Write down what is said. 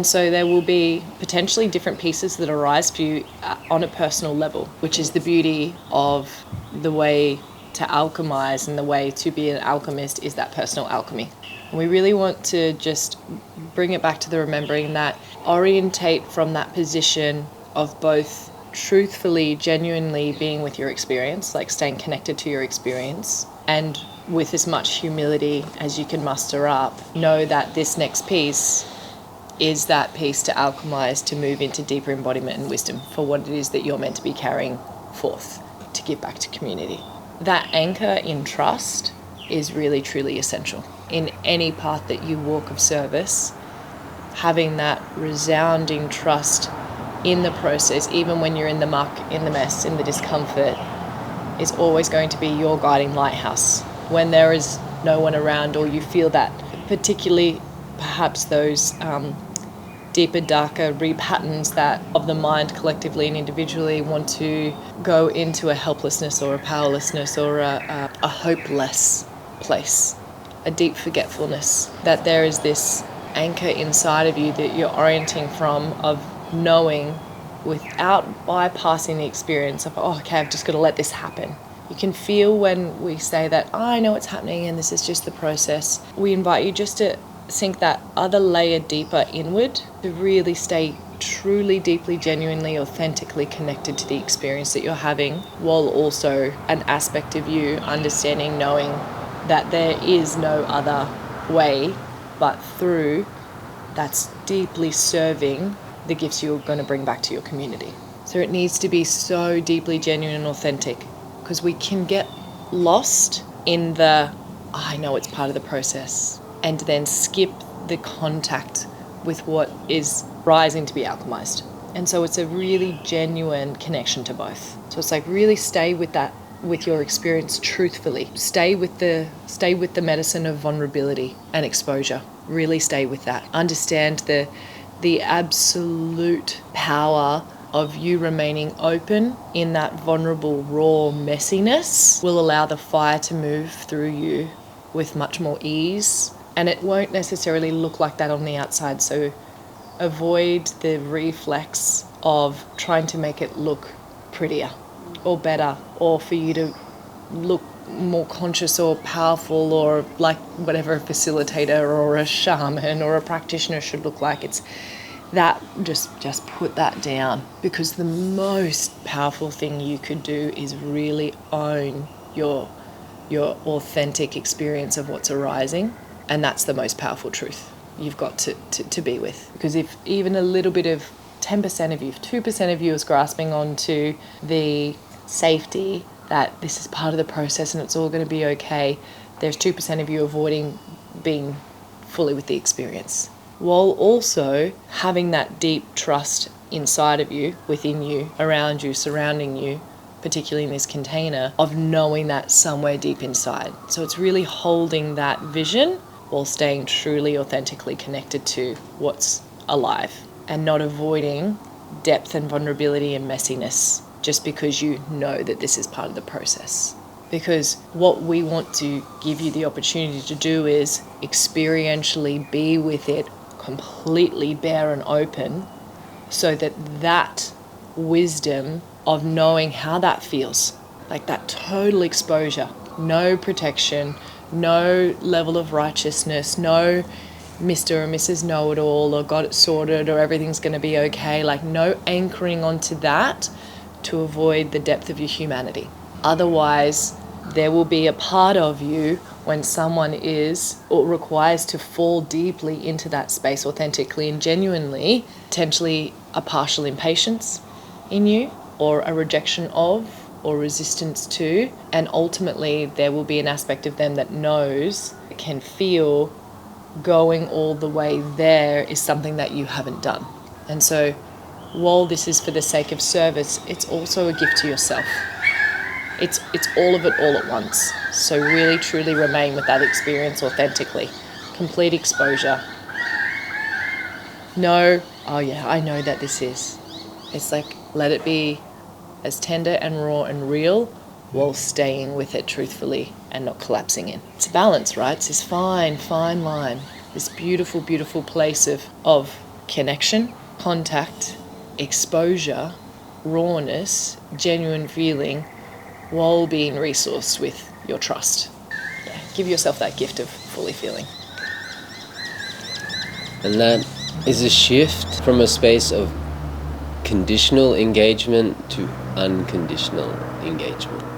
So there will be potentially different pieces that arise for you on a personal level, which is the beauty of the way to alchemize, and the way to be an alchemist is that personal alchemy. And we really want to just bring it back to the remembering that, orientate from that position of both truthfully, genuinely being with your experience, like staying connected to your experience, and with as much humility as you can muster up, know that this next piece is that piece to alchemize, to move into deeper embodiment and wisdom for what it is that you're meant to be carrying forth to give back to community. That anchor in trust is really, truly essential. In any path that you walk of service, having that resounding trust in the process, even when you're in the muck, in the mess, in the discomfort, is always going to be your guiding lighthouse. When there is no one around, or you feel that, particularly perhaps those deeper, darker repatterns that of the mind collectively and individually want to go into a helplessness or a powerlessness or a hopeless place, a deep forgetfulness, that there is this anchor inside of you that you're orienting from, of knowing without bypassing the experience of, oh, okay, I've just got to let this happen. You can feel when we say that, oh, I know what's happening and this is just the process. We invite you just to sink that other layer deeper inward, to really stay truly, deeply, genuinely, authentically connected to the experience that you're having, while also an aspect of you understanding, knowing that there is no other way but through that's deeply serving the gifts you're going to bring back to your community. So it needs to be so deeply genuine and authentic, because we can get lost in the, I know it's part of the process, and then skip the contact with what is rising to be alchemized. And so it's a really genuine connection to both. So it's like, really stay with that, with your experience truthfully. Stay with the medicine of vulnerability and exposure. Really stay with that. Understand the absolute power of you remaining open in that vulnerable, raw messiness will allow the fire to move through you with much more ease. And it won't necessarily look like that on the outside. So avoid the reflex of trying to make it look prettier or better, or for you to look more conscious or powerful, or like whatever a facilitator or a shaman or a practitioner should look like. It's that, just put that down, because the most powerful thing you could do is really own your authentic experience of what's arising. And that's the most powerful truth you've got to be with. Because if even a little bit of 10% of you, 2% of you is grasping onto the safety that this is part of the process and it's all going to be okay, there's 2% of you avoiding being fully with the experience, while also having that deep trust inside of you, within you, around you, surrounding you, particularly in this container, of knowing that somewhere deep inside. So it's really holding that vision while staying truly, authentically connected to what's alive, and not avoiding depth and vulnerability and messiness just because you know that this is part of the process. Because what we want to give you the opportunity to do is experientially be with it completely bare and open, so that wisdom of knowing how that feels, like that total exposure, no protection, no level of righteousness, no Mr. or Mrs. Know-it-all, or got it sorted, or everything's going to be okay, like no anchoring onto that to avoid the depth of your humanity. Otherwise, there will be a part of you when someone is or requires to fall deeply into that space authentically and genuinely, potentially a partial impatience in you, or a rejection of, or resistance to, and ultimately there will be an aspect of them that knows, can feel going all the way there is something that you haven't done. And so while this is for the sake of service, it's also a gift to yourself. It's all of it all at once. So really truly remain with that experience authentically. Complete exposure. Know, oh yeah, I know that this is. It's like, let it be as tender and raw and real, while staying with it truthfully and not collapsing in. It's a balance, right? It's this fine, fine line. This beautiful, beautiful place of connection, contact, exposure, rawness, genuine feeling, while being resourced with your trust. Yeah, give yourself that gift of fully feeling. And that is a shift from a space of conditional engagement to unconditional engagement.